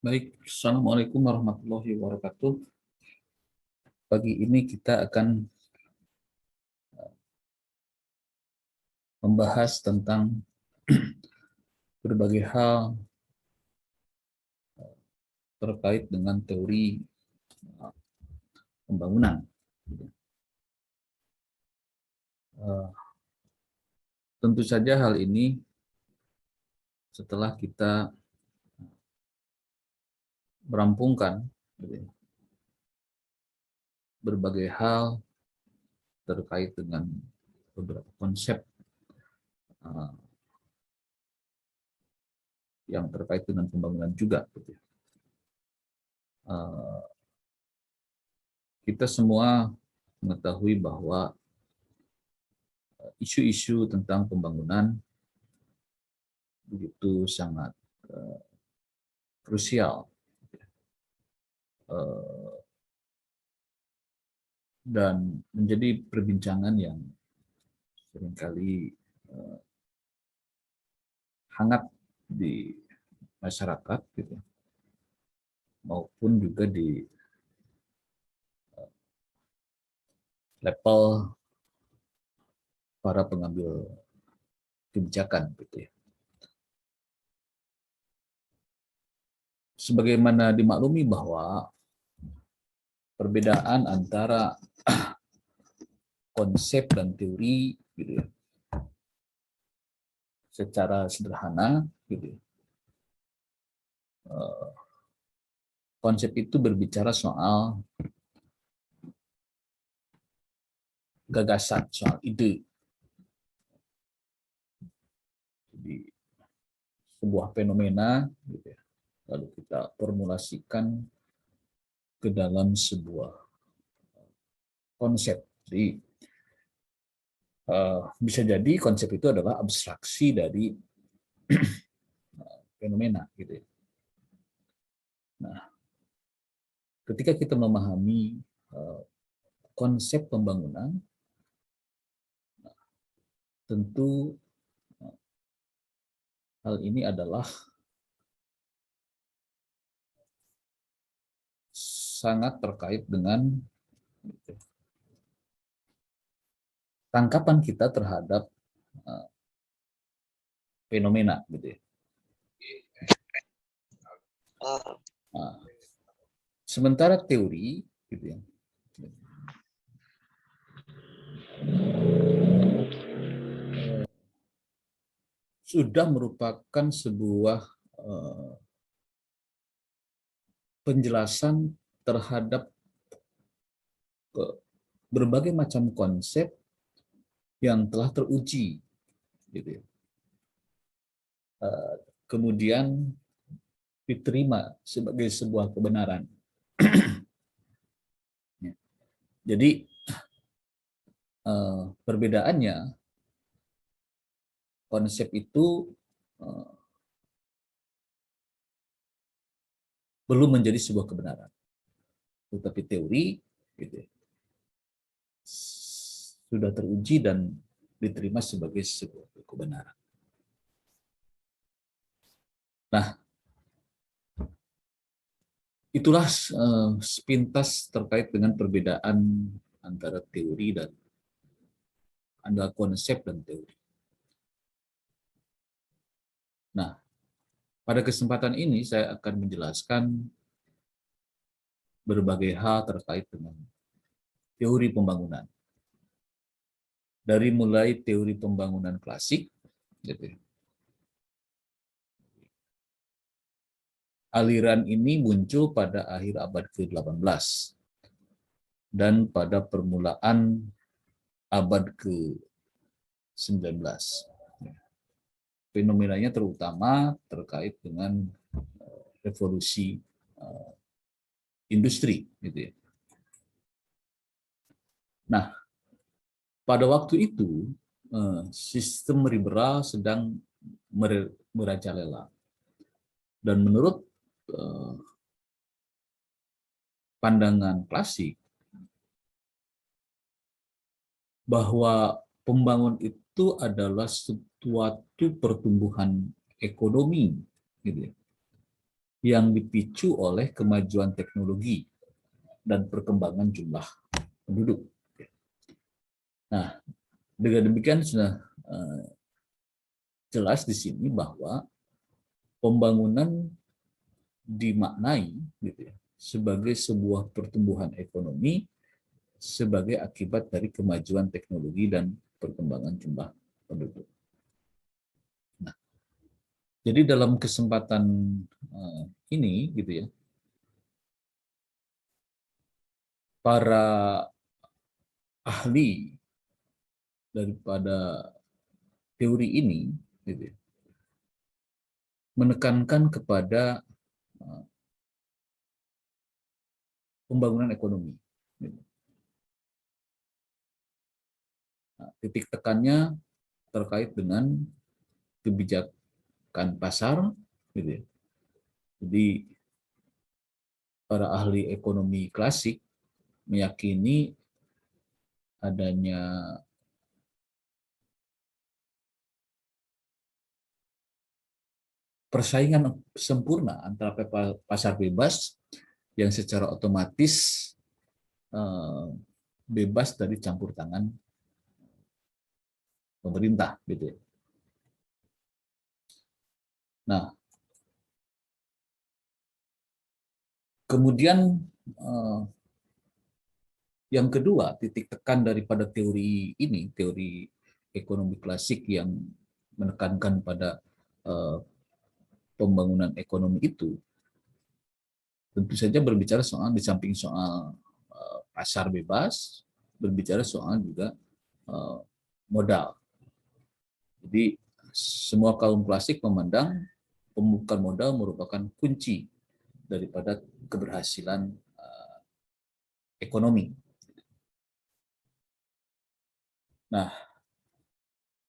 Baik, Assalamualaikum warahmatullahi wabarakatuh. Pagi ini kita akan membahas tentang berbagai hal terkait dengan teori pembangunan. Tentu saja hal ini setelah kita merampungkan berbagai hal terkait dengan beberapa konsep yang terkait dengan pembangunan juga. Kita semua mengetahui bahwa isu-isu tentang pembangunan begitu sangat krusial dan menjadi perbincangan yang seringkali hangat di masyarakat, gitu, maupun juga di level para pengambil kebijakan, gitu ya. Sebagaimana dimaklumi bahwa perbedaan antara konsep dan teori, gitu ya, secara sederhana, gitu ya, konsep itu berbicara soal gagasan, soal ide. Jadi sebuah fenomena, gitu ya, lalu kita formulasikan ke dalam sebuah konsep. Jadi bisa jadi konsep itu adalah abstraksi dari fenomena, gitu ya. Nah, ketika kita memahami konsep pembangunan, tentu hal ini adalah sangat terkait dengan tangkapan kita terhadap fenomena, gitu ya. Nah, sementara teori, gitu ya, sudah merupakan sebuah penjelasan terhadap berbagai macam konsep yang telah teruji, gitu ya. Kemudian diterima sebagai sebuah kebenaran. Jadi perbedaannya, konsep itu belum menjadi sebuah kebenaran, tetapi teori, gitu ya, sudah teruji dan diterima sebagai sebuah kebenaran. Nah, itulah sepintas terkait dengan perbedaan antara teori dan antara konsep dan teori. Nah, pada kesempatan ini saya akan menjelaskan berbagai hal terkait dengan teori pembangunan. Dari mulai teori pembangunan klasik, gitu. Aliran ini muncul pada akhir abad ke-18 dan pada permulaan abad ke-19. Fenomenanya terutama terkait dengan revolusi industri, gitu ya. Nah, pada waktu itu sistem liberal sedang merajalela, dan menurut pandangan klasik bahwa pembangunan itu adalah suatu pertumbuhan ekonomi, gitu ya, yang dipicu oleh kemajuan teknologi dan perkembangan jumlah penduduk. Nah, dengan demikian sudah jelas di sini bahwa pembangunan dimaknai gitu ya, sebagai sebuah pertumbuhan ekonomi sebagai akibat dari kemajuan teknologi dan perkembangan jumlah penduduk. Nah, jadi dalam kesempatan ini gitu ya, para ahli daripada teori ini gitu ya, menekankan kepada pembangunan ekonomi. Gitu. Nah, titik tekannya terkait dengan kebijakan pasar, gitu ya. Jadi para ahli ekonomi klasik meyakini adanya persaingan sempurna antara pasar bebas yang secara otomatis bebas dari campur tangan pemerintah, gitu ya. Nah, kemudian yang kedua, titik tekan daripada teori ini, teori ekonomi klasik yang menekankan pada pembangunan ekonomi itu, tentu saja berbicara soal, di samping soal pasar bebas, berbicara soal juga modal. Jadi semua kaum klasik memandang pembukaan modal merupakan kunci daripada keberhasilan ekonomi. Nah,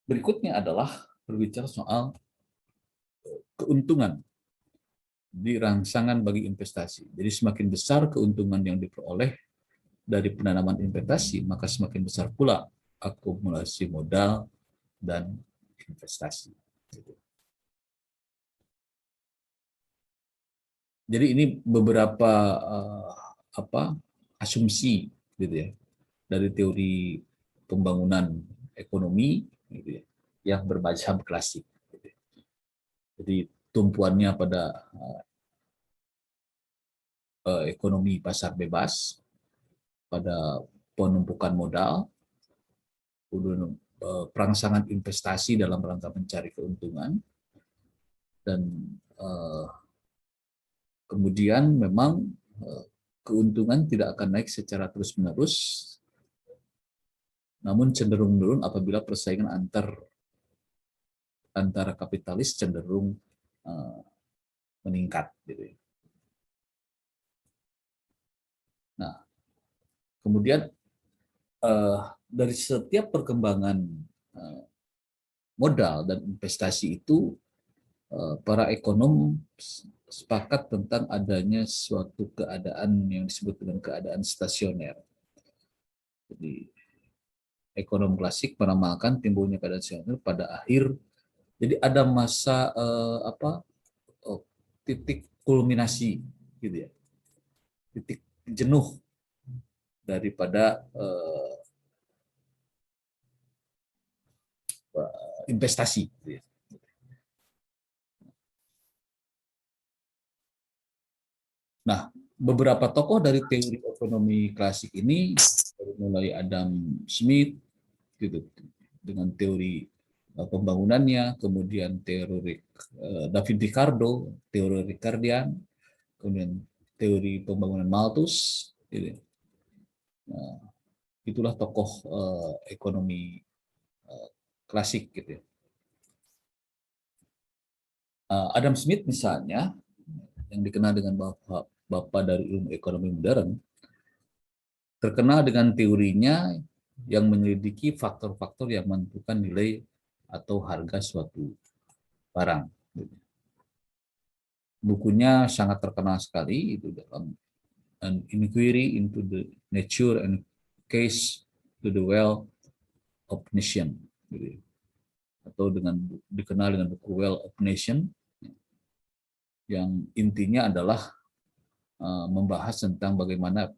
berikutnya adalah berbicara soal keuntungan di rangsangan bagi investasi. Jadi semakin besar keuntungan yang diperoleh dari penanaman investasi, maka semakin besar pula akumulasi modal dan investasi. Jadi ini beberapa asumsi gitu ya dari teori pembangunan ekonomi gitu ya, yang bermacam klasik. Gitu ya. Jadi tumpuannya pada ekonomi pasar bebas, pada penumpukan modal, perangsangan investasi dalam rangka mencari keuntungan, dan kemudian memang keuntungan tidak akan naik secara terus-menerus, namun cenderung menurun apabila persaingan antara kapitalis cenderung meningkat. Gitu. Nah, kemudian dari setiap perkembangan modal dan investasi itu, para ekonom sepakat tentang adanya suatu keadaan yang disebut dengan keadaan stasioner. Jadi ekonom klasik meramalkan timbulnya keadaan stasioner pada akhir. Jadi ada masa titik kulminasi, gitu ya, titik jenuh daripada investasi. Gitu ya. Nah, beberapa tokoh dari teori ekonomi klasik ini, mulai Adam Smith, gitu, dengan teori pembangunannya, kemudian teori David Ricardo, teori Ricardian, kemudian teori pembangunan Malthus, gitu. Nah, itulah tokoh ekonomi klasik, gitu. Adam Smith misalnya, yang dikenal dengan bapak dari ilmu ekonomi modern, terkenal dengan teorinya yang menyelidiki faktor-faktor yang menentukan nilai atau harga suatu barang. Bukunya sangat terkenal sekali, itu dalam An Inquiry into the Nature and Case to the Wealth of Nation, atau dikenal dengan buku Wealth of Nation. yang intinya adalah membahas tentang bagaimana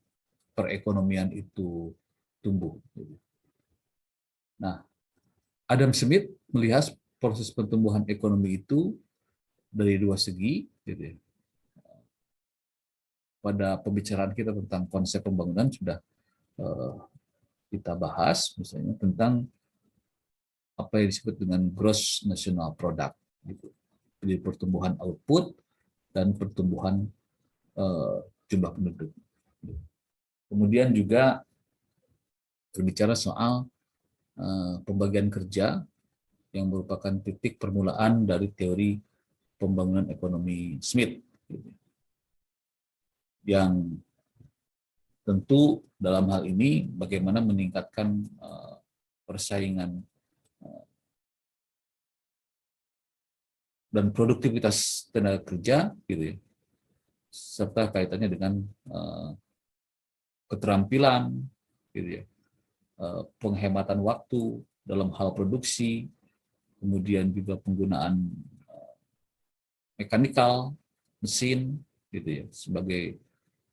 perekonomian itu tumbuh. Nah, Adam Smith melihat proses pertumbuhan ekonomi itu dari dua segi, gitu ya. Pada pembicaraan kita tentang konsep pembangunan sudah kita bahas, misalnya tentang apa yang disebut dengan gross national product, gitu. Jadi pertumbuhan output dan pertumbuhan jumlah penduduk. Kemudian juga berbicara soal pembagian kerja yang merupakan titik permulaan dari teori pembangunan ekonomi Smith, gitu. Yang tentu dalam hal ini bagaimana meningkatkan persaingan dan produktivitas tenaga kerja, gitu ya, serta kaitannya dengan keterampilan, gitu ya, penghematan waktu dalam hal produksi, kemudian juga penggunaan mekanikal, mesin, gitu ya, sebagai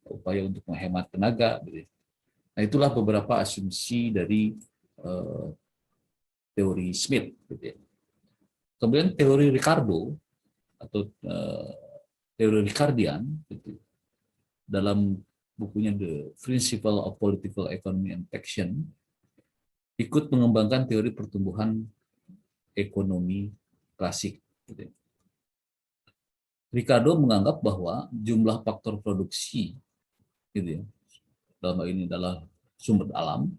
upaya untuk menghemat tenaga, gitu ya. Nah, itulah beberapa asumsi dari teori Smith, gitu ya. Kemudian teori Ricardo atau teori Ricardian, gitu, dalam bukunya The Principle of Political Economy and Action, ikut mengembangkan teori pertumbuhan ekonomi klasik, gitu ya. Ricardo menganggap bahwa jumlah faktor produksi, gitu ya, dalam hal ini adalah sumber alam,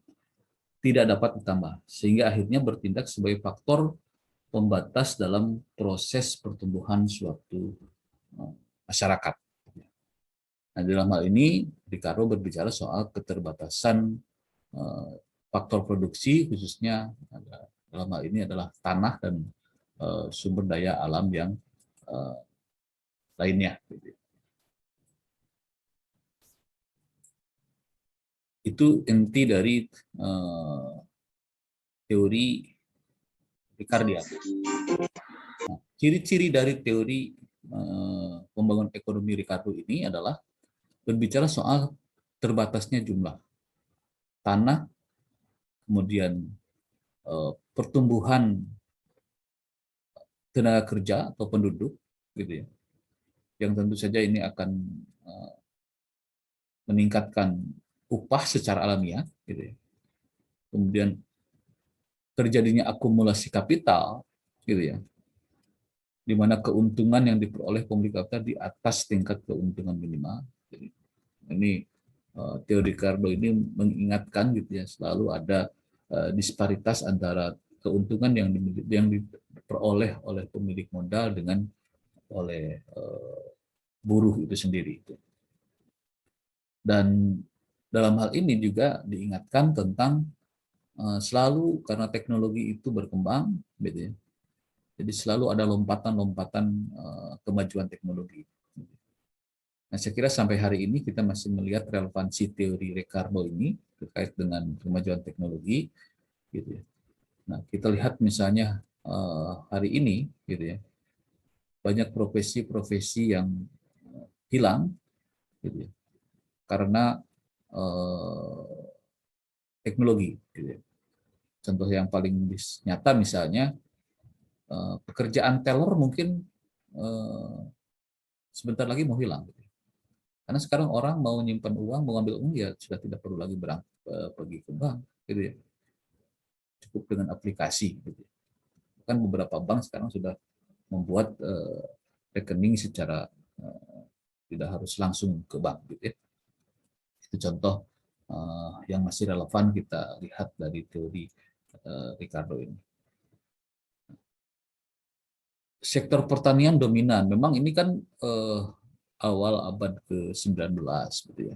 tidak dapat ditambah, sehingga akhirnya bertindak sebagai faktor pembatas dalam proses pertumbuhan suatu masyarakat. Nah, dalam hal ini, Ricardo berbicara soal keterbatasan faktor produksi, khususnya dalam hal ini adalah tanah dan sumber daya alam yang lainnya. Itu inti dari teori Ricardian. Nah, ciri-ciri dari teori pembangunan ekonomi Ricardo ini adalah berbicara soal terbatasnya jumlah tanah, kemudian pertumbuhan tenaga kerja atau penduduk, gitu ya, yang tentu saja ini akan meningkatkan upah secara alamiah, gitu ya. Kemudian terjadinya akumulasi kapital, gitu ya, di mana keuntungan yang diperoleh pemilik kapital di atas tingkat keuntungan minimal. Jadi, ini teori Ricardo ini mengingatkan, gitu ya, selalu ada disparitas antara keuntungan yang diperoleh oleh pemilik modal dengan oleh buruh itu sendiri. Dan dalam hal ini juga diingatkan tentang selalu karena teknologi itu berkembang, gitu ya. Jadi selalu ada lompatan-lompatan kemajuan teknologi. Nah, saya kira sampai hari ini kita masih melihat relevansi teori Ricardo ini terkait dengan kemajuan teknologi, gitu ya. Nah, kita lihat misalnya hari ini, gitu ya, banyak profesi-profesi yang hilang, gitu ya, karena teknologi, gitu ya. Contoh yang paling nyata misalnya pekerjaan teller mungkin sebentar lagi mau hilang, gitu. Karena sekarang orang mau nyimpan uang, mau ambil uang, ya sudah tidak perlu lagi berangkat pergi ke bank, gitu ya. Cukup dengan aplikasi, gitu. Kan beberapa bank sekarang sudah membuat rekening secara tidak harus langsung ke bank, gitu ya. Itu contoh yang masih relevan kita lihat dari teori Ricardo ini. Sektor pertanian dominan. Memang ini kan awal abad ke-19, gitu ya.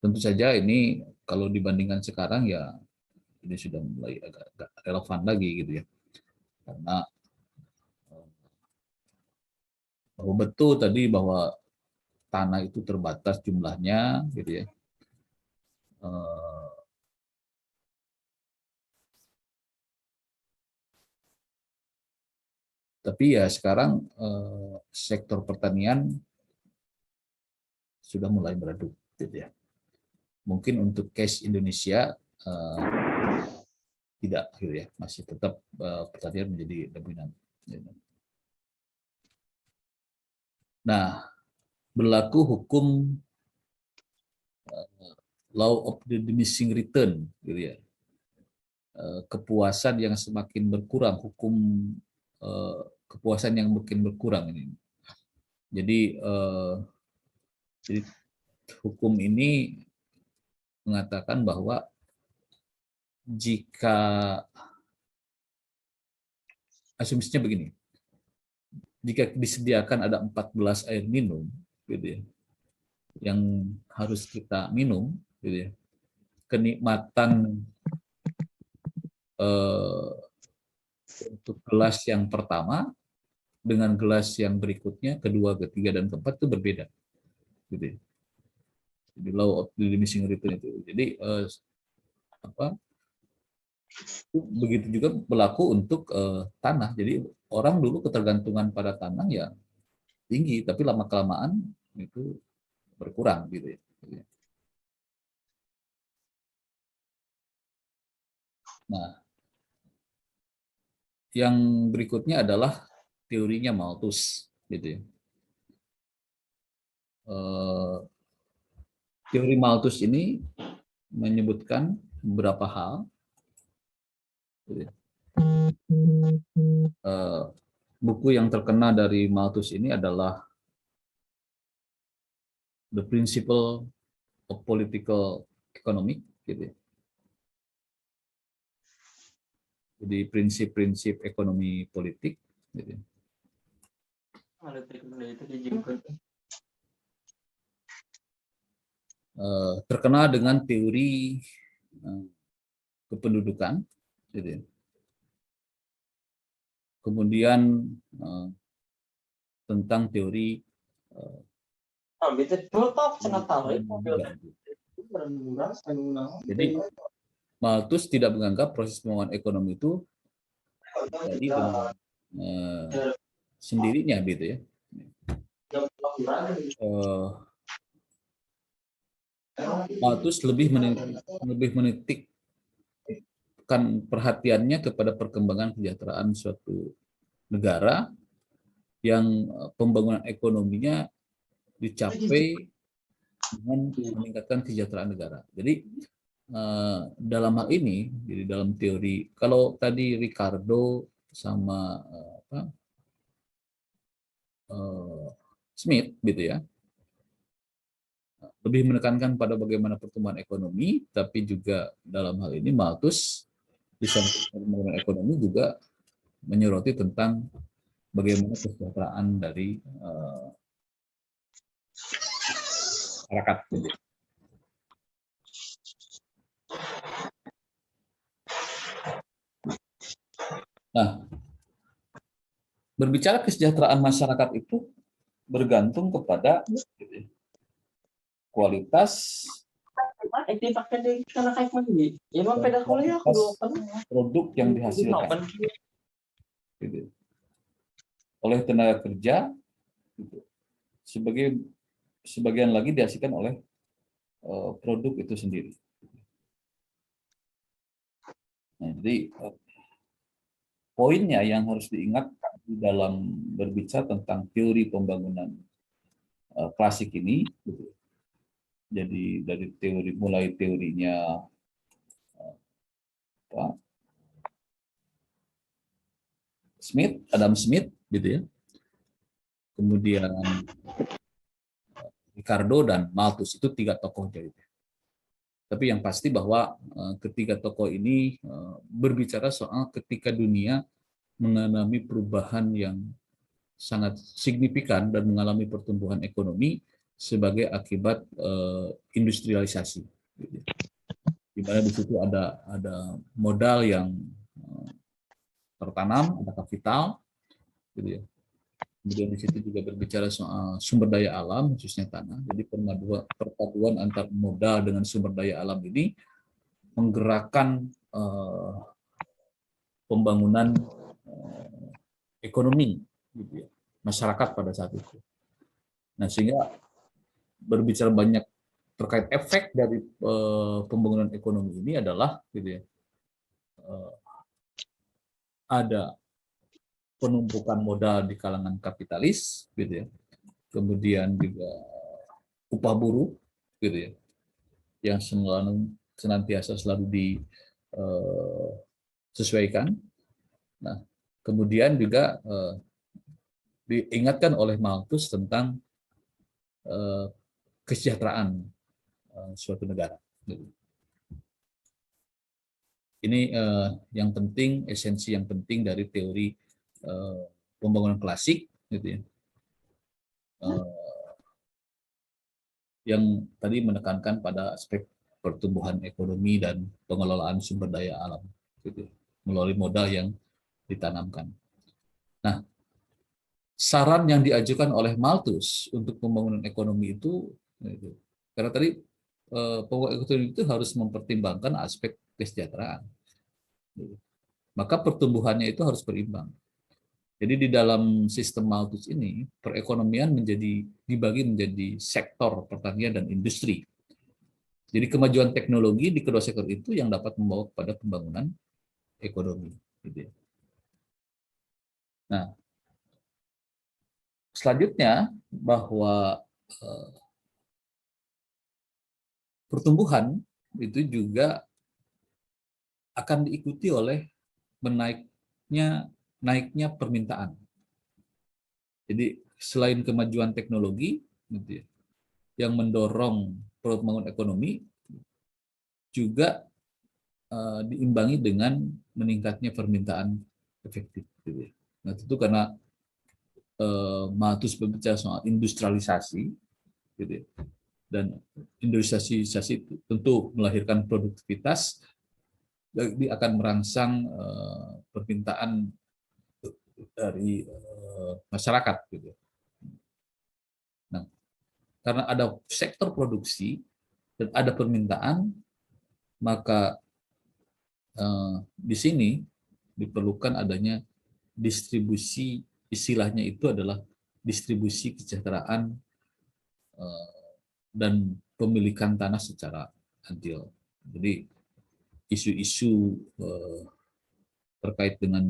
Tentu saja ini kalau dibandingkan sekarang ya ini sudah mulai agak relevan lagi, gitu ya. Karena betul tadi bahwa tanah itu terbatas jumlahnya, gitu ya. Tapi ya sekarang sektor pertanian sudah mulai meredup, gitu ya. Mungkin untuk case Indonesia tidak, gitu ya, masih tetap pertanian menjadi dominan. Nah, berlaku hukum law of the diminishing return, gitu ya. Kepuasan yang semakin berkurang, hukum kepuasan yang makin berkurang ini. Jadi hukum ini mengatakan bahwa jika asumsinya begini, jika disediakan ada 14 air minum, gitu ya, yang harus kita minum, gitu ya, kenikmatan untuk gelas yang pertama dengan gelas yang berikutnya, kedua, ketiga, dan keempat itu berbeda, gitu ya. Jadi law of diminishing return itu. Jadi begitu juga berlaku untuk tanah. Jadi orang dulu ketergantungan pada tanah ya tinggi, tapi lama kelamaan itu berkurang, gitu ya. Nah, yang berikutnya adalah teorinya Malthus, gitu ya. Teori Malthus ini menyebutkan beberapa hal, gitu ya. Buku yang terkenal dari Malthus ini adalah The Principle of Political Economics, gitu ya. Jadi prinsip-prinsip ekonomi politik, gitu ya. Terkenal dengan teori kependudukan, gitu ya. Kemudian tentang teori jadi Malthus tidak menganggap proses pembangunan ekonomi itu jadi dengan sendirinya, gitu ya. Malthus lebih menitikkan perhatiannya kepada perkembangan kesejahteraan suatu negara yang pembangunan ekonominya dicapai dengan meningkatkan kesejahteraan negara. Jadi dalam hal ini, jadi dalam teori, kalau tadi Ricardo sama Smith, gitu ya, lebih menekankan pada bagaimana pertumbuhan ekonomi, tapi juga dalam hal ini Malthus di samping pertumbuhan ekonomi juga menyoroti tentang bagaimana kesejahteraan dari masyarakat. Nah, berbicara kesejahteraan masyarakat itu bergantung kepada kualitas produk yang dihasilkan oleh tenaga kerja, sebagian lagi dihasilkan oleh produk itu sendiri. Nah, jadi poinnya yang harus diingat di dalam berbicara tentang teori pembangunan klasik ini, gitu. Jadi dari teori, mulai teorinya Adam Smith, gitu ya. Kemudian Ricardo dan Malthus, itu tiga tokoh jadi. Tapi yang pasti bahwa ketiga tokoh ini berbicara soal ketika dunia mengalami perubahan yang sangat signifikan dan mengalami pertumbuhan ekonomi sebagai akibat industrialisasi. Di mana di situ ada modal yang tertanam, ada kapital, gitu ya. Kemudian di situ juga berbicara soal sumber daya alam, khususnya tanah. Jadi perpaduan antar modal dengan sumber daya alam ini menggerakkan pembangunan ekonomi gitu ya, masyarakat pada saat itu. Nah, sehingga berbicara banyak terkait efek dari pembangunan ekonomi ini adalah gitu ya, ada penumpukan modal di kalangan kapitalis gitu ya. Kemudian juga upah buruh gitu ya, yang senantiasa selalu disesuaikan. Nah, kemudian juga diingatkan oleh Malthus tentang kesejahteraan suatu negara. Ini yang penting, esensi yang penting dari teori pembangunan klasik, gitu ya, yang tadi menekankan pada aspek pertumbuhan ekonomi dan pengelolaan sumber daya alam, gitu, melalui modal yang ditanamkan. Nah, saran yang diajukan oleh Malthus untuk pembangunan ekonomi itu, gitu, karena tadi pembangunan ekonomi itu harus mempertimbangkan aspek kesejahteraan, gitu. Maka pertumbuhannya itu harus berimbang. Jadi di dalam sistem Malthus ini, perekonomian dibagi menjadi sektor pertanian dan industri. Jadi kemajuan teknologi di kedua sektor itu yang dapat membawa kepada pembangunan ekonomi. Gitu ya. Nah, selanjutnya bahwa pertumbuhan itu juga akan diikuti oleh naiknya permintaan. Jadi selain kemajuan teknologi, gitu ya, yang mendorong pertumbuhan ekonomi, juga diimbangi dengan meningkatnya permintaan efektif. Gitu ya. Nah, itu karena Malthus berbicara soal industrialisasi, gitu ya, dan industrialisasi itu tentu melahirkan produktivitas, dia akan merangsang permintaan dari masyarakat. Gitu. Nah, karena ada sektor produksi dan ada permintaan, maka di sini diperlukan adanya distribusi, istilahnya itu adalah distribusi kesejahteraan dan pemilikan tanah secara adil. Jadi isu-isu terkait dengan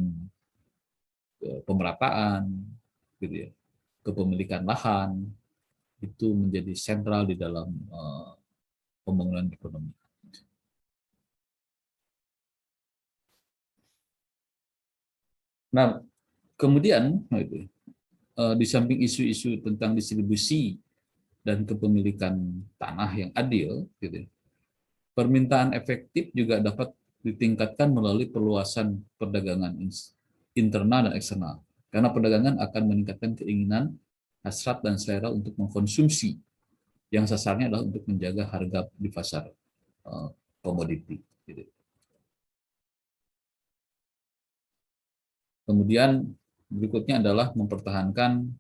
pemerataan, gitu ya, kepemilikan lahan itu menjadi sentral di dalam pembangunan ekonomi. Nah, kemudian di samping isu-isu tentang distribusi dan kepemilikan tanah yang adil, gitu, permintaan efektif juga dapat ditingkatkan melalui perluasan perdagangan internal dan eksternal. Karena perdagangan akan meningkatkan keinginan, hasrat, dan selera untuk mengkonsumsi, yang sasarnya adalah untuk menjaga harga di pasar komoditi. Gitu. Kemudian berikutnya adalah mempertahankan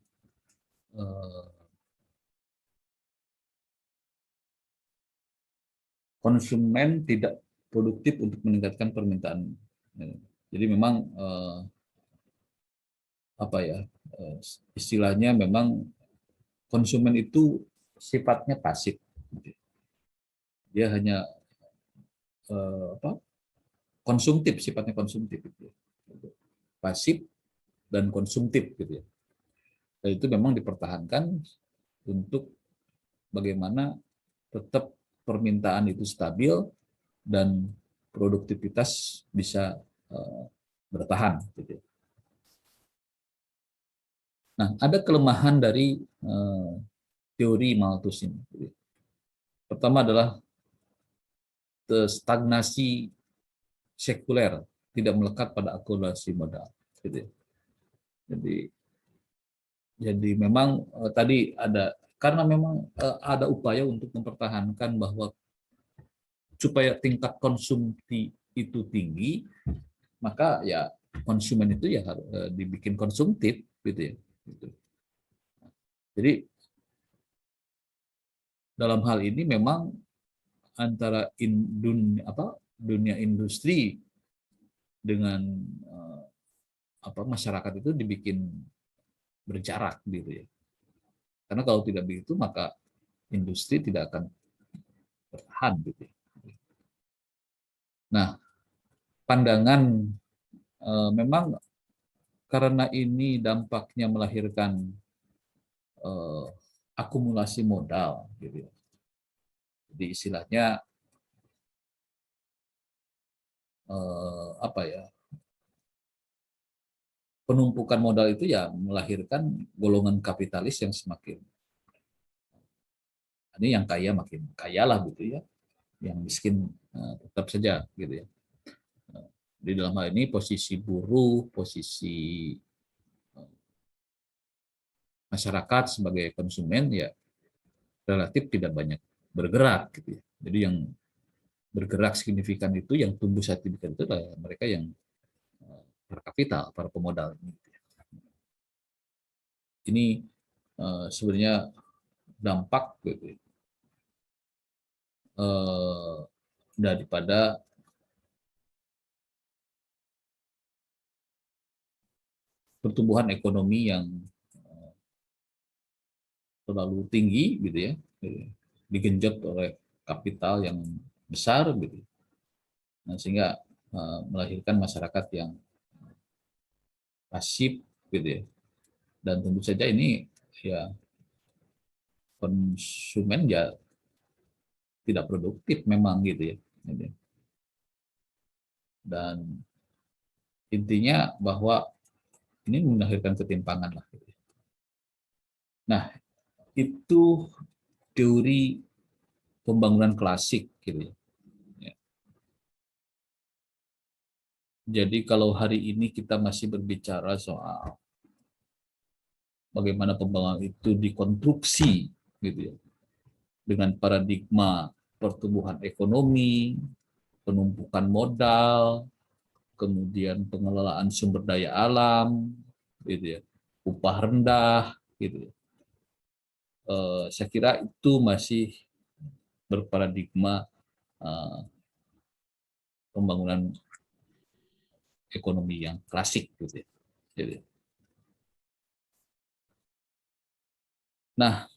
konsumen tidak produktif untuk meningkatkan permintaan. Jadi memang apa ya, istilahnya memang konsumen itu sifatnya pasif. Dia hanya konsumtif, sifatnya konsumtif. Pasif dan konsumtif gitu ya. Dan itu memang dipertahankan untuk bagaimana tetap permintaan itu stabil dan produktivitas bisa bertahan. Gitu. Nah, ada kelemahan dari teori Malthus ini. Gitu. Pertama adalah stagnasi sekuler, tidak melekat pada akumulasi modal. Gitu. Jadi memang tadi ada, karena memang ada upaya untuk mempertahankan bahwa supaya tingkat konsumsi itu tinggi, maka ya konsumen itu ya harus dibikin konsumtif, gitu ya. Gitu. Jadi dalam hal ini memang antara dunia industri dengan masyarakat itu dibikin berjarak gitu ya. Karena kalau tidak begitu maka industri tidak akan bertahan gitu ya. Nah, pandangan memang karena ini dampaknya melahirkan akumulasi modal gitu ya. Jadi istilahnya apa ya? Penumpukan modal itu ya melahirkan golongan kapitalis yang semakin, ini yang kaya makin kaya lah gitu ya, yang miskin tetap saja gitu ya. Di dalam hal ini posisi buruh, posisi masyarakat sebagai konsumen ya relatif tidak banyak bergerak gitu ya. Jadi yang bergerak signifikan itu, yang tumbuh signifikan itu adalah mereka yang para kapital, para pemodal. Ini sebenarnya dampak gitu, daripada pertumbuhan ekonomi yang terlalu tinggi gitu ya, digenjot oleh kapital yang besar gitu. Nah, sehingga melahirkan masyarakat yang pasif gitu ya. Dan tentu saja ini ya konsumen ya tidak produktif memang gitu ya. Dan intinya bahwa ini melahirkan ketimpangan lah. Nah, itu teori pembangunan klasik gitu ya. Jadi kalau hari ini kita masih berbicara soal bagaimana pembangunan itu dikonstruksi gitu ya, dengan paradigma pertumbuhan ekonomi, penumpukan modal, kemudian pengelolaan sumber daya alam, gitu ya, upah rendah, gitu ya. Saya kira itu masih berparadigma pembangunan ekonomi yang klasik, gitu ya. Jadi, nah,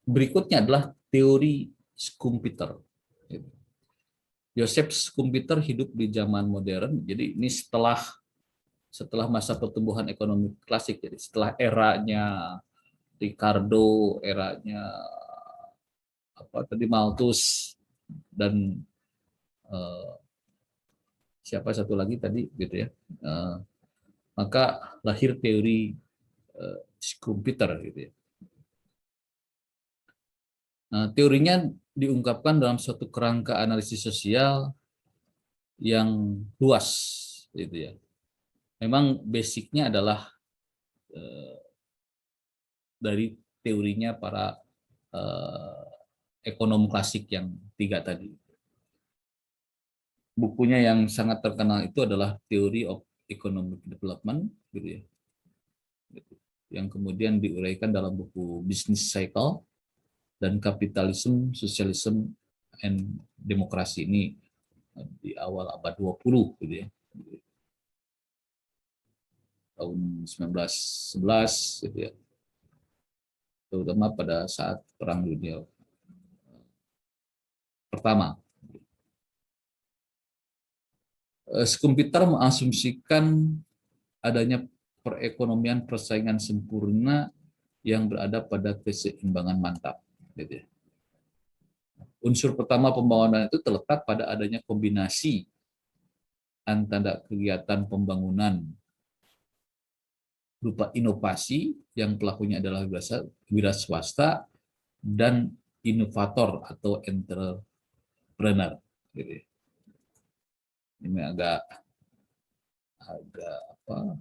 berikutnya adalah teori Schumpeter. Joseph Schumpeter hidup di zaman modern, jadi ini setelah masa pertumbuhan ekonomi klasik, jadi setelah eranya Ricardo, eranya apa tadi Malthus, dan uh, siapa satu lagi tadi gitu ya, maka lahir teori Schumpeter gitu ya. Nah, teorinya diungkapkan dalam suatu kerangka analisis sosial yang luas gitu ya. Memang basicnya adalah dari teorinya para ekonom klasik yang tiga tadi. Bukunya yang sangat terkenal itu adalah Theory of Economic Development, gitu ya, yang kemudian diuraikan dalam buku Business Cycle dan Capitalism, Socialism, and Demokrasi ini di awal abad 20, gitu ya, tahun 1911, gitu ya, terutama pada saat Perang Dunia Pertama. Schumpeter mengasumsikan adanya perekonomian persaingan sempurna yang berada pada keseimbangan mantap. Gitu ya. Unsur pertama pembangunan itu terletak pada adanya kombinasi antara kegiatan pembangunan berupa inovasi yang pelakunya adalah wira swasta dan inovator atau entrepreneur. Gitu ya. Ini agak apa?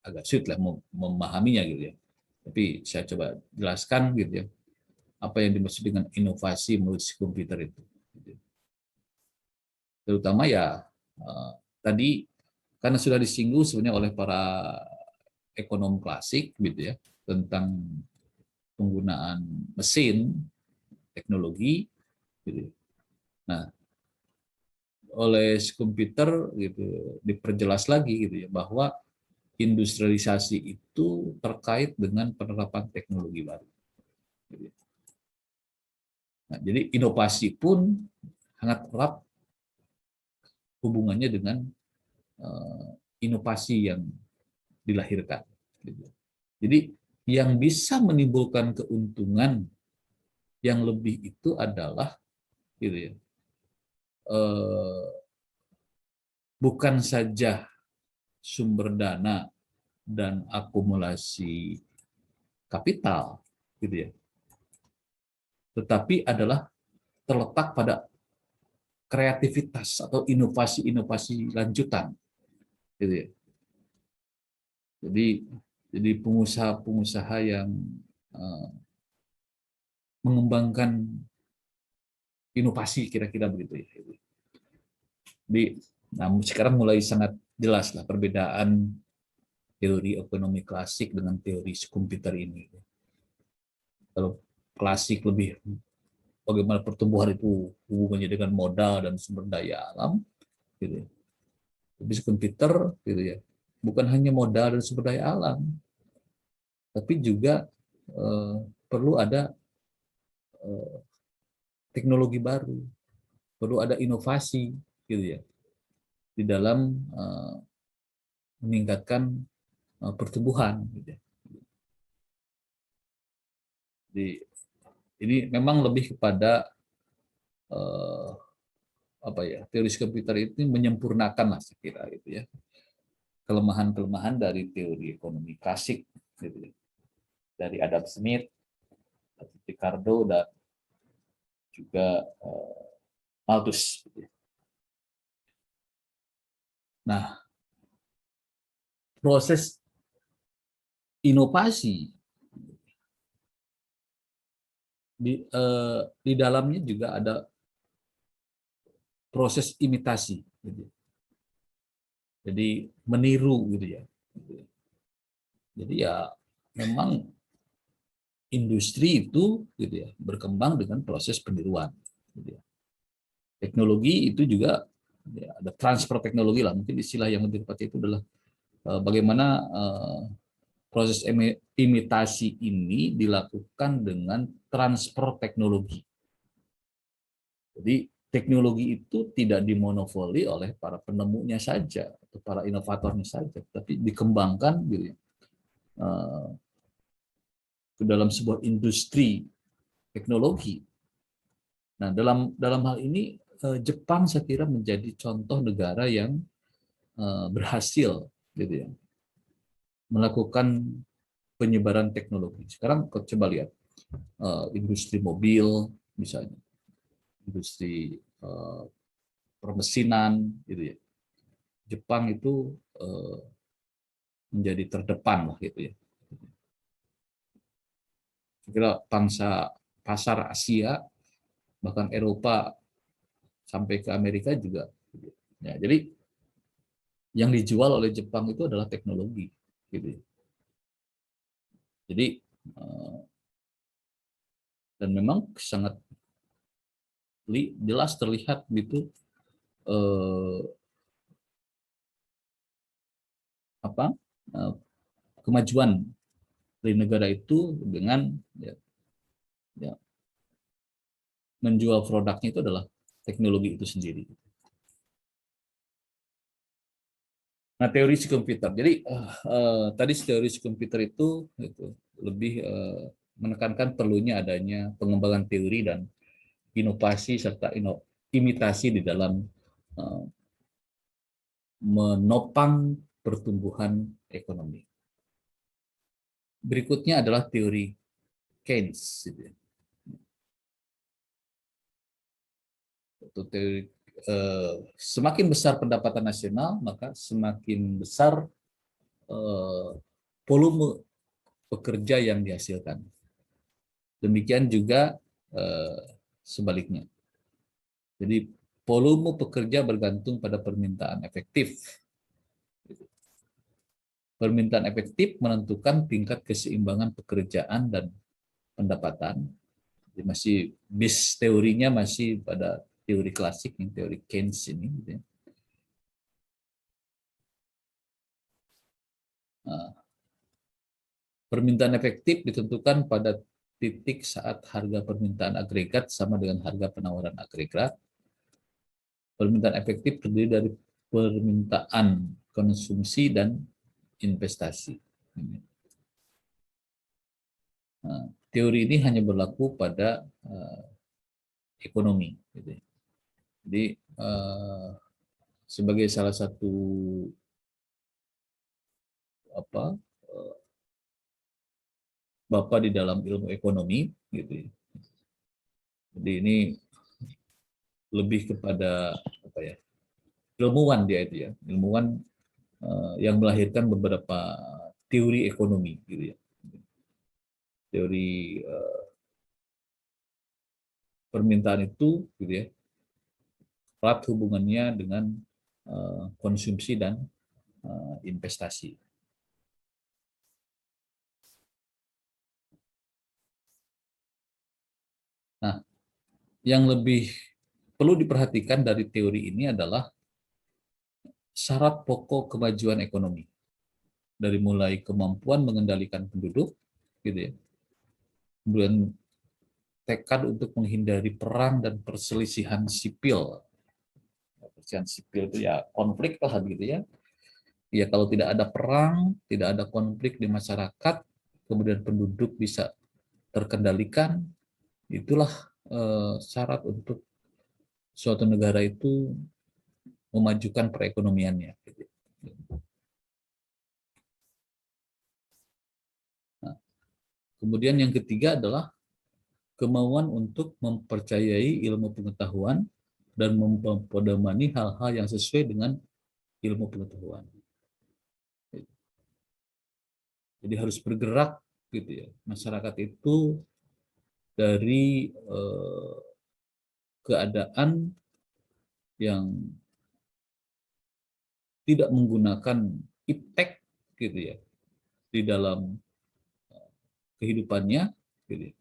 Agak sulit lah memahaminya gitu ya. Tapi saya coba jelaskan gitu ya, apa yang dimaksud dengan inovasi menurut si komputer itu. Terutama ya tadi karena sudah disinggung sebenarnya oleh para ekonom klasik gitu ya, tentang penggunaan mesin, teknologi gitu. Nah, oleh Schumpeter gitu diperjelas lagi gitu ya, bahwa industrialisasi itu terkait dengan penerapan teknologi baru. Nah, jadi inovasi pun sangat erat hubungannya dengan inovasi yang dilahirkan. Jadi yang bisa menimbulkan keuntungan yang lebih itu adalah gitu ya, bukan saja sumber dana dan akumulasi kapital, gitu ya, tetapi adalah terletak pada kreativitas atau inovasi-inovasi lanjutan, gitu ya. Jadi pengusaha-pengusaha yang mengembangkan inovasi kira-kira begitu ya. Jadi, sekarang mulai sangat jelas lah perbedaan teori ekonomi klasik dengan teori Schumpeter ini. Kalau klasik lebih bagaimana pertumbuhan itu hubungannya dengan modal dan sumber daya alam, gitu ya. Tapi Schumpeter, gitu ya, bukan hanya modal dan sumber daya alam, tapi juga perlu ada teknologi baru, perlu ada inovasi, gitu ya, di dalam meningkatkan pertumbuhan. Gitu ya. Jadi ini memang lebih kepada apa ya, teori komputer itu menyempurnakan lah saya kira itu ya kelemahan-kelemahan dari teori ekonomi klasik gitu ya. Dari Adam Smith, Ricardo dan juga Malthus. Gitu ya. Nah, proses inovasi di dalamnya juga ada proses imitasi. Gitu. Jadi meniru gitu ya. Jadi ya memang industri itu gitu ya berkembang dengan proses peniruan. Gitu ya. Teknologi itu juga ya, ada transfer teknologi lah. Mungkin istilah yang lebih tepat itu adalah bagaimana proses imitasi ini dilakukan dengan transfer teknologi. Jadi teknologi itu tidak dimonopoli oleh para penemunya saja atau para inovatornya saja, tapi dikembangkan gitu ya, ke dalam sebuah industri teknologi. Nah, dalam hal ini Jepang saya kira menjadi contoh negara yang berhasil gitu ya melakukan penyebaran teknologi. Sekarang coba lihat industri mobil misalnya, industri permesinan gitu ya. Jepang itu menjadi terdepan lah gitu ya. Saya kira pasar Asia bahkan Eropa sampai ke Amerika juga. Ya, jadi yang dijual oleh Jepang itu adalah teknologi, gitu. Jadi dan memang sangat jelas terlihat gitu kemajuan dari negara itu dengan ya, menjual produknya itu adalah teknologi itu sendiri. Nah, teori komputer. Jadi tadi teori komputer itu lebih menekankan perlunya adanya pengembangan teori dan inovasi serta imitasi di dalam menopang pertumbuhan ekonomi. Berikutnya adalah teori Keynes. Itu teori semakin besar pendapatan nasional, maka semakin besar volume pekerja yang dihasilkan. Demikian juga sebaliknya. Jadi volume pekerja bergantung pada permintaan efektif. Permintaan efektif menentukan tingkat keseimbangan pekerjaan dan pendapatan. Jadi masih base teorinya masih pada teori klasik, yang teori Keynes ini. Gitu ya. Nah, permintaan efektif ditentukan pada titik saat harga permintaan agregat sama dengan harga penawaran agregat. Permintaan efektif terdiri dari permintaan konsumsi dan investasi. Nah, teori ini hanya berlaku pada ekonomi. Gitu. Jadi sebagai salah satu bapak di dalam ilmu ekonomi, gitu. Jadi ini lebih kepada apa ya, ilmuwan dia itu ya, ilmuwan yang melahirkan beberapa teori ekonomi, gitu ya. Teori permintaan itu, gitu ya, erat hubungannya dengan konsumsi dan investasi. Nah, yang lebih perlu diperhatikan dari teori ini adalah syarat pokok kemajuan ekonomi. Dari mulai kemampuan mengendalikan penduduk, gitu ya, kemudian tekad untuk menghindari perang dan perselisihan sipil. Perselisihan sipil itu ya konflik lah gitu ya. Ya kalau tidak ada perang, tidak ada konflik di masyarakat, kemudian penduduk bisa terkendalikan, itulah syarat untuk suatu negara itu memajukan perekonomiannya. Nah, kemudian yang ketiga adalah kemauan untuk mempercayai ilmu pengetahuan dan memperdomani hal-hal yang sesuai dengan ilmu pengetahuan. Jadi harus bergerak gitu ya. Masyarakat itu dari keadaan yang tidak menggunakan iptek gitu ya di dalam kehidupannya, gitu ya,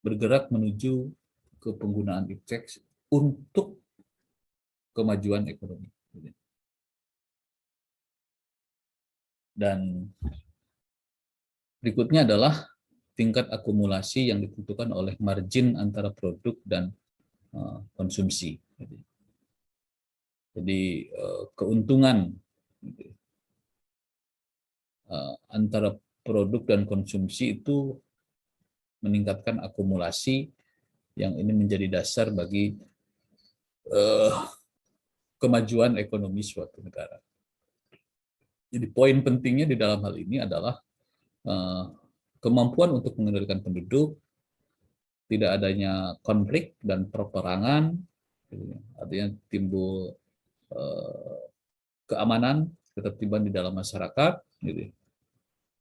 bergerak menuju ke penggunaan iptek untuk kemajuan ekonomi. Gitu. Dan berikutnya adalah tingkat akumulasi yang ditentukan oleh margin antara produk dan konsumsi. Jadi keuntungan antara produk dan konsumsi itu meningkatkan akumulasi yang ini menjadi dasar bagi kemajuan ekonomi suatu negara. Jadi poin pentingnya di dalam hal ini adalah kemampuan untuk mengendalikan penduduk, tidak adanya konflik dan peperangan, artinya timbul keamanan, ketertiban di dalam masyarakat, gitu.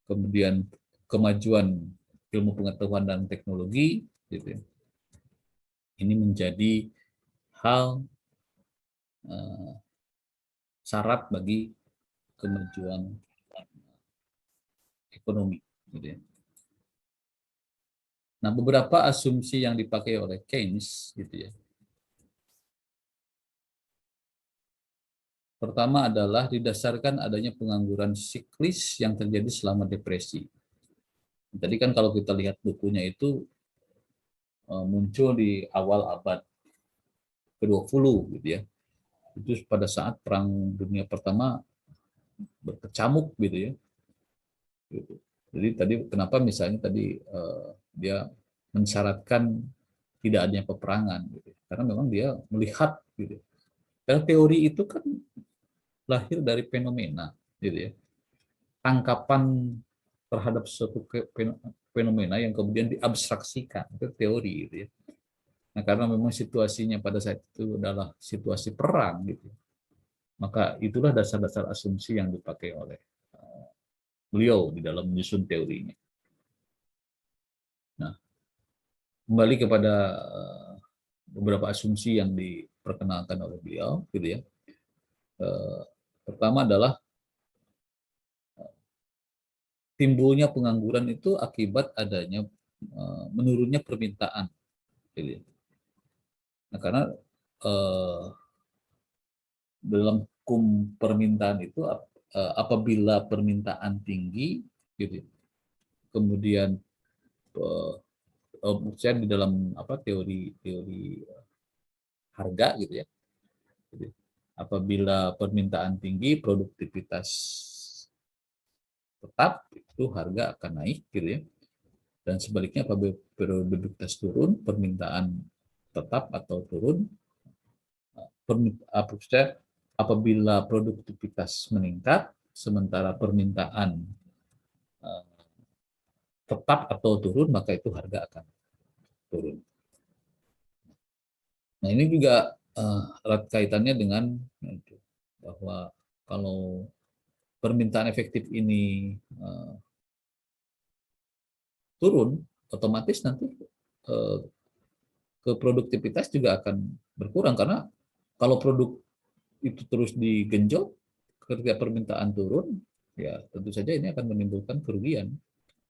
Kemudian kemajuan ilmu pengetahuan dan teknologi, gitu. Ini menjadi hal syarat bagi kemajuan ekonomi. Gitu ya. Nah, beberapa asumsi yang dipakai oleh Keynes, gitu ya. Pertama adalah didasarkan adanya pengangguran siklis yang terjadi selama depresi. Tadi kan kalau kita lihat bukunya itu muncul di awal abad ke-20 gitu ya. Itu pada saat Perang Dunia Pertama berkecamuk gitu ya. Jadi tadi kenapa misalnya tadi dia mensyaratkan tidak adanya peperangan gitu. Karena memang dia melihat gitu. Karena teori itu kan lahir dari fenomena gitu ya. Tangkapan terhadap suatu fenomena yang kemudian diabstraksikan, itu teori gitu ya. Nah, karena memang situasinya pada saat itu adalah situasi perang gitu, maka itulah dasar-dasar asumsi yang dipakai oleh beliau di dalam menyusun teorinya. Nah, kembali kepada beberapa asumsi yang diperkenalkan oleh beliau gitu ya. Pertama adalah timbulnya pengangguran itu akibat adanya menurunnya permintaan gitu ya. Nah, karena eh, dalam hukum permintaan itu apabila permintaan tinggi, gitu, kemudian saya di dalam teori harga gitu ya. Jadi, apabila permintaan tinggi, produktivitas tetap, itu harga akan naik gitu ya. Dan sebaliknya apabila produktivitas turun, permintaan tetap atau turun. Apabila produktivitas meningkat, sementara permintaan eh, tetap atau turun, maka itu harga akan turun. Nah, ini juga erat kaitannya dengan bahwa kalau permintaan efektif ini turun, otomatis nanti eh, ke produktivitas juga akan berkurang, karena kalau produk itu terus digenjot ketika permintaan turun, ya tentu saja ini akan menimbulkan kerugian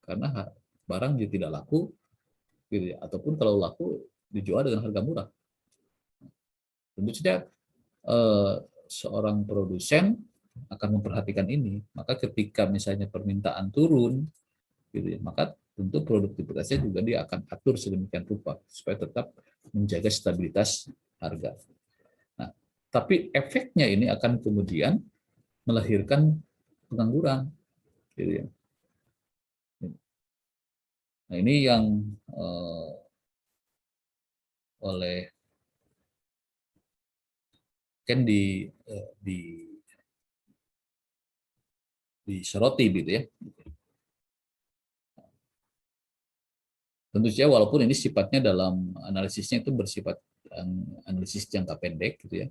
karena barang jadi tidak laku, gitu ya. Ataupun kalau laku dijual dengan harga murah. Tentu saja eh, seorang produsen akan memperhatikan ini. Maka ketika misalnya permintaan turun, gitu ya, maka tentu produktivitasnya juga dia akan atur sedemikian rupa supaya tetap menjaga stabilitas harga. Nah, tapi efeknya ini akan kemudian melahirkan pengangguran, gitu ya. Nah, ini yang oleh kan disoroti gitu ya. Tentu saja walaupun ini sifatnya dalam analisisnya itu bersifat analisis jangka pendek gitu ya.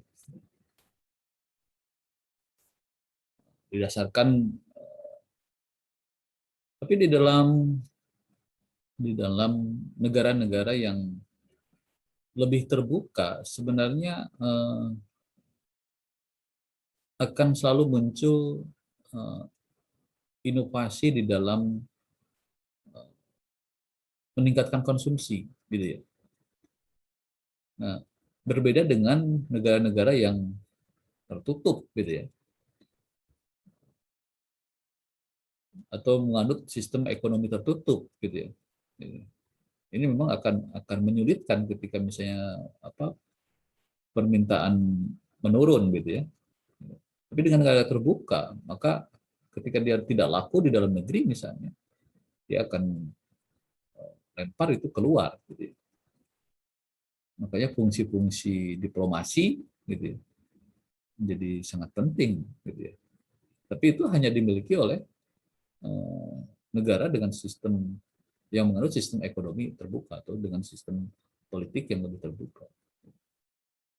Didasarkan, tapi di dalam negara-negara yang lebih terbuka sebenarnya akan selalu muncul eh, inovasi di dalam meningkatkan konsumsi gitu ya. Nah, berbeda dengan negara-negara yang tertutup gitu ya, atau menganut sistem ekonomi tertutup gitu ya. Ini memang akan menyulitkan ketika misalnya permintaan menurun gitu ya. Tapi dengan negara terbuka, maka ketika dia tidak laku di dalam negeri misalnya, dia akan lempar itu keluar gitu ya. Makanya fungsi-fungsi diplomasi gitu ya, menjadi sangat penting gitu ya. Tapi itu hanya dimiliki oleh eh, negara dengan sistem yang menganut sistem ekonomi terbuka atau dengan sistem politik yang lebih terbuka.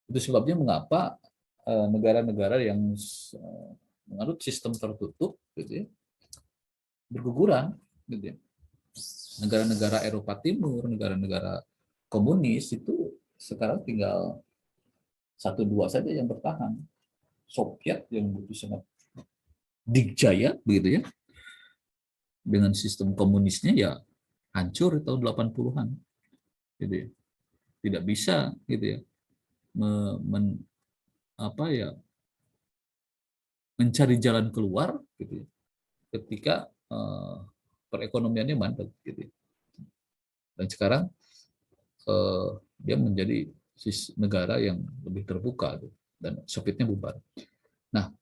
Itu sebabnya mengapa negara-negara yang menganut sistem tertutup gitu ya, berguguran gitu ya. Negara-negara Eropa Timur, negara-negara komunis itu sekarang tinggal satu dua saja yang bertahan. Soviet yang begitu sangat dikjaya begitu ya, dengan sistem komunisnya ya hancur tahun 80-an gitu ya. Tidak bisa gitu ya apa ya mencari jalan keluar gitu ya, ketika perekonomiannya mandek gitu ya. Dan sekarang eh, dia menjadi negara yang lebih terbuka gitu, dan Sovietnya bubar. Nah,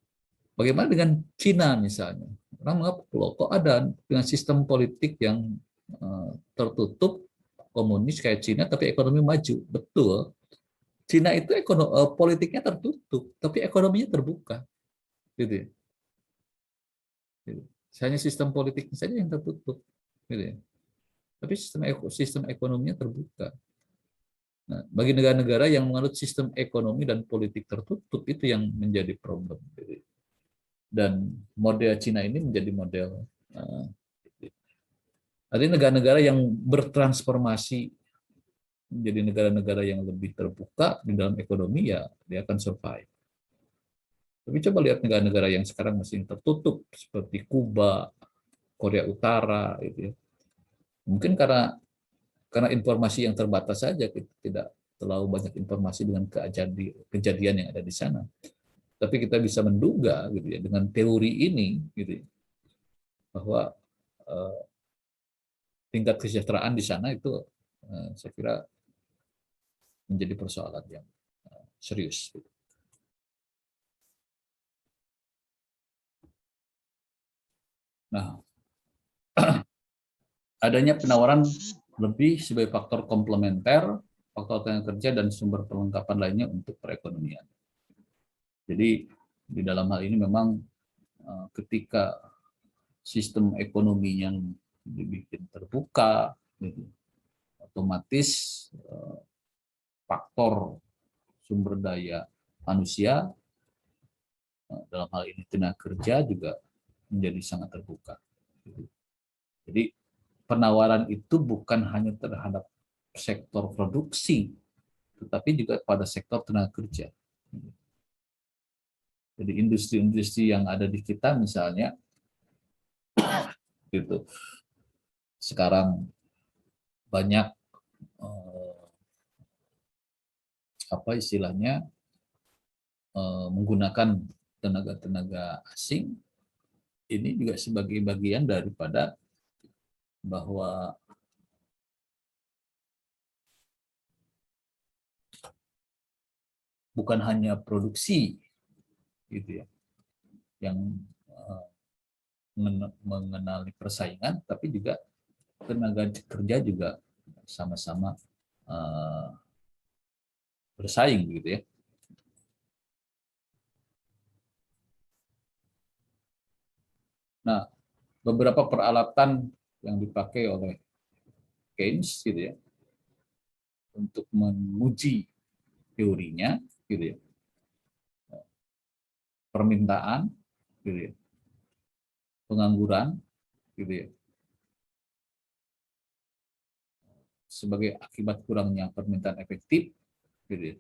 bagaimana dengan Cina misalnya? Orang mengapa kok ada dengan sistem politik yang tertutup komunis kayak Cina tapi ekonomi maju? Betul. Cina itu politiknya tertutup tapi ekonominya terbuka, gitu ya. Gitu. Hanya sistem politiknya saja yang tertutup, gitu ya. Tapi sistem ekonominya terbuka. Nah, bagi negara-negara yang menganut sistem ekonomi dan politik tertutup itu yang menjadi problem. Gitu. Dan model Cina ini menjadi model artinya negara-negara yang bertransformasi menjadi negara-negara yang lebih terbuka di dalam ekonomi, ya dia akan survive. Tapi coba lihat negara-negara yang sekarang masih tertutup seperti Kuba, Korea Utara, gitu ya. Mungkin karena informasi yang terbatas saja, tidak terlalu banyak informasi dengan kejadian yang ada di sana. Tapi kita bisa menduga gitu ya dengan teori ini gitu ya, bahwa uh, tingkat kesejahteraan di sana itu saya kira menjadi persoalan yang serius. Nah, adanya penawaran lebih sebagai faktor komplementer, faktor tenaga kerja dan sumber perlengkapan lainnya untuk perekonomian. Jadi di dalam hal ini memang ketika sistem ekonomi yang dibikin terbuka, gitu, otomatis faktor sumber daya manusia dalam hal ini tenaga kerja juga menjadi sangat terbuka. Jadi penawaran itu bukan hanya terhadap sektor produksi, tetapi juga pada sektor tenaga kerja. Jadi industri-industri yang ada di kita misalnya, gitu, sekarang banyak apa istilahnya menggunakan tenaga-tenaga asing, ini juga sebagai bagian daripada bahwa bukan hanya produksi gitu ya yang mengenali persaingan, tapi juga tenaga kerja juga sama-sama bersaing gitu ya. Nah, beberapa peralatan yang dipakai oleh Keynes gitu ya untuk menguji teorinya gitu ya. Permintaan gitu ya. Pengangguran gitu ya. Sebagai akibat kurangnya permintaan efektif gitu ya.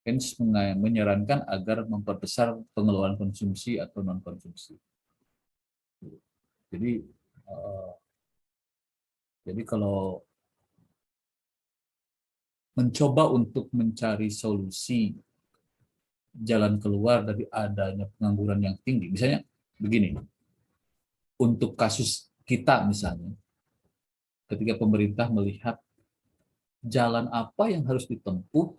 Keynes menyarankan agar memperbesar pengeluaran konsumsi atau non konsumsi. Jadi jadi kalau mencoba untuk mencari solusi jalan keluar dari adanya pengangguran yang tinggi, misalnya begini, untuk kasus kita misalnya, ketika pemerintah melihat jalan apa yang harus ditempuh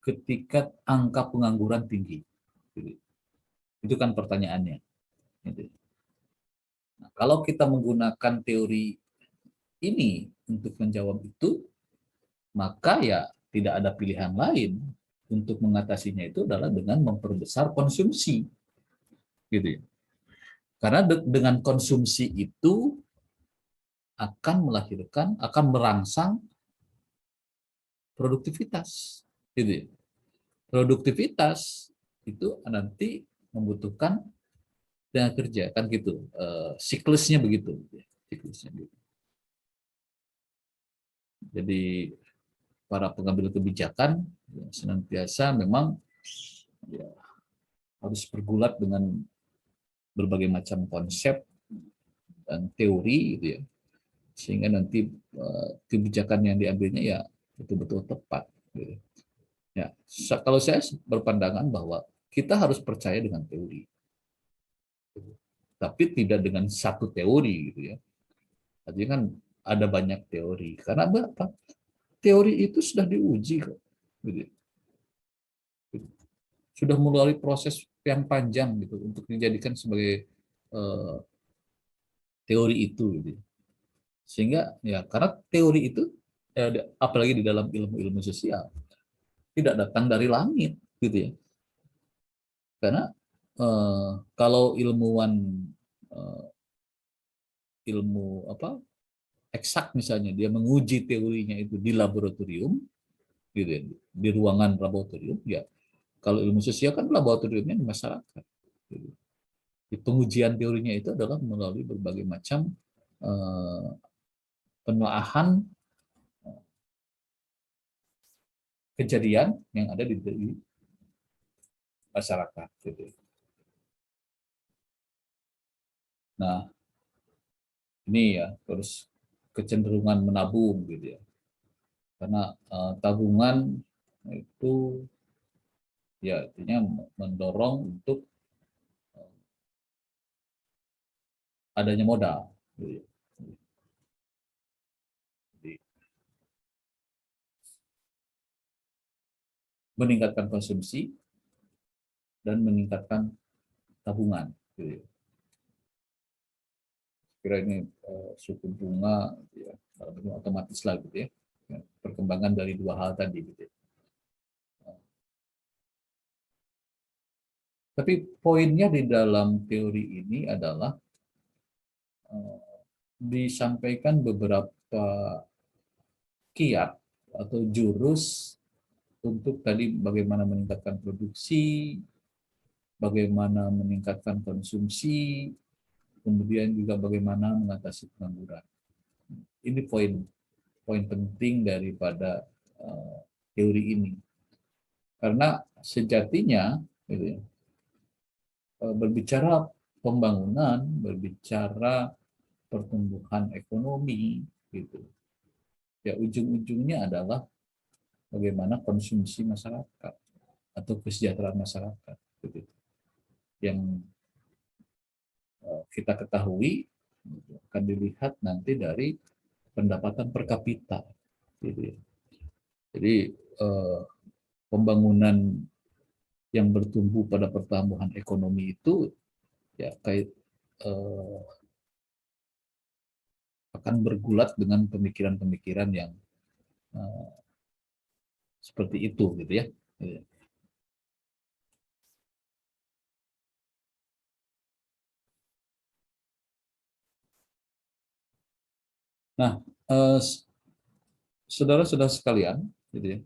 ketika angka pengangguran tinggi, itu kan pertanyaannya. Nah, kalau kita menggunakan teori ini untuk menjawab itu, maka ya tidak ada pilihan lain untuk mengatasinya itu adalah dengan memperbesar konsumsi, gitu ya. Karena dengan konsumsi itu akan merangsang produktivitas, gitu ya. Produktivitas itu nanti membutuhkan tenaga kerja, kan gitu. Siklusnya begitu, siklusnya begitu. Jadi para pengambil kebijakan ya, senantiasa memang ya, harus bergulat dengan berbagai macam konsep dan teori gitu ya, sehingga nanti kebijakan yang diambilnya ya betul-betul tepat gitu. Ya, kalau saya berpandangan bahwa kita harus percaya dengan teori, tapi tidak dengan satu teori gitu ya. Artinya kan ada banyak teori, karena apa? Teori itu sudah diuji kok, gitu. Sudah melalui proses yang panjang gitu untuk dijadikan sebagai uh, teori itu, gitu. Sehingga ya karena teori itu apalagi di dalam ilmu-ilmu sosial tidak datang dari langit, gitu ya. Karena kalau ilmuwan uh, ilmu apa eksak misalnya dia menguji teorinya itu di laboratorium, gitu ya, di ruangan laboratorium, ya kalau ilmu sosial kan laboratoriumnya di masyarakat. Gitu. Pengujian teorinya itu adalah melalui berbagai macam penelaahan kejadian yang ada di masyarakat. Gitu. Nah, ini ya terus kecenderungan menabung gitu ya. karena tabungan itu ya artinya mendorong untuk adanya modal. Jadi, meningkatkan konsumsi dan meningkatkan tabungan. Gitu. Kira ini suku bunga ya, otomatis lah gitu ya. Perkembangan dari dua hal tadi gitu ya. Tapi poinnya di dalam teori ini adalah disampaikan beberapa kiat atau jurus untuk tadi bagaimana meningkatkan produksi, bagaimana meningkatkan konsumsi, kemudian juga bagaimana mengatasi pengangguran. Ini poin penting daripada teori ini. Karena sejatinya gitu ya, berbicara pembangunan, berbicara pertumbuhan ekonomi gitu. Ya ujung-ujungnya adalah bagaimana konsumsi masyarakat atau kesejahteraan masyarakat gitu. Yang kita ketahui akan dilihat nanti dari pendapatan per kapita gitu ya. Jadi pembangunan yang bertumbuh pada pertumbuhan ekonomi itu ya akan bergulat dengan pemikiran-pemikiran yang seperti itu gitu ya. Nah, saudara-saudara sekalian, gitu ya,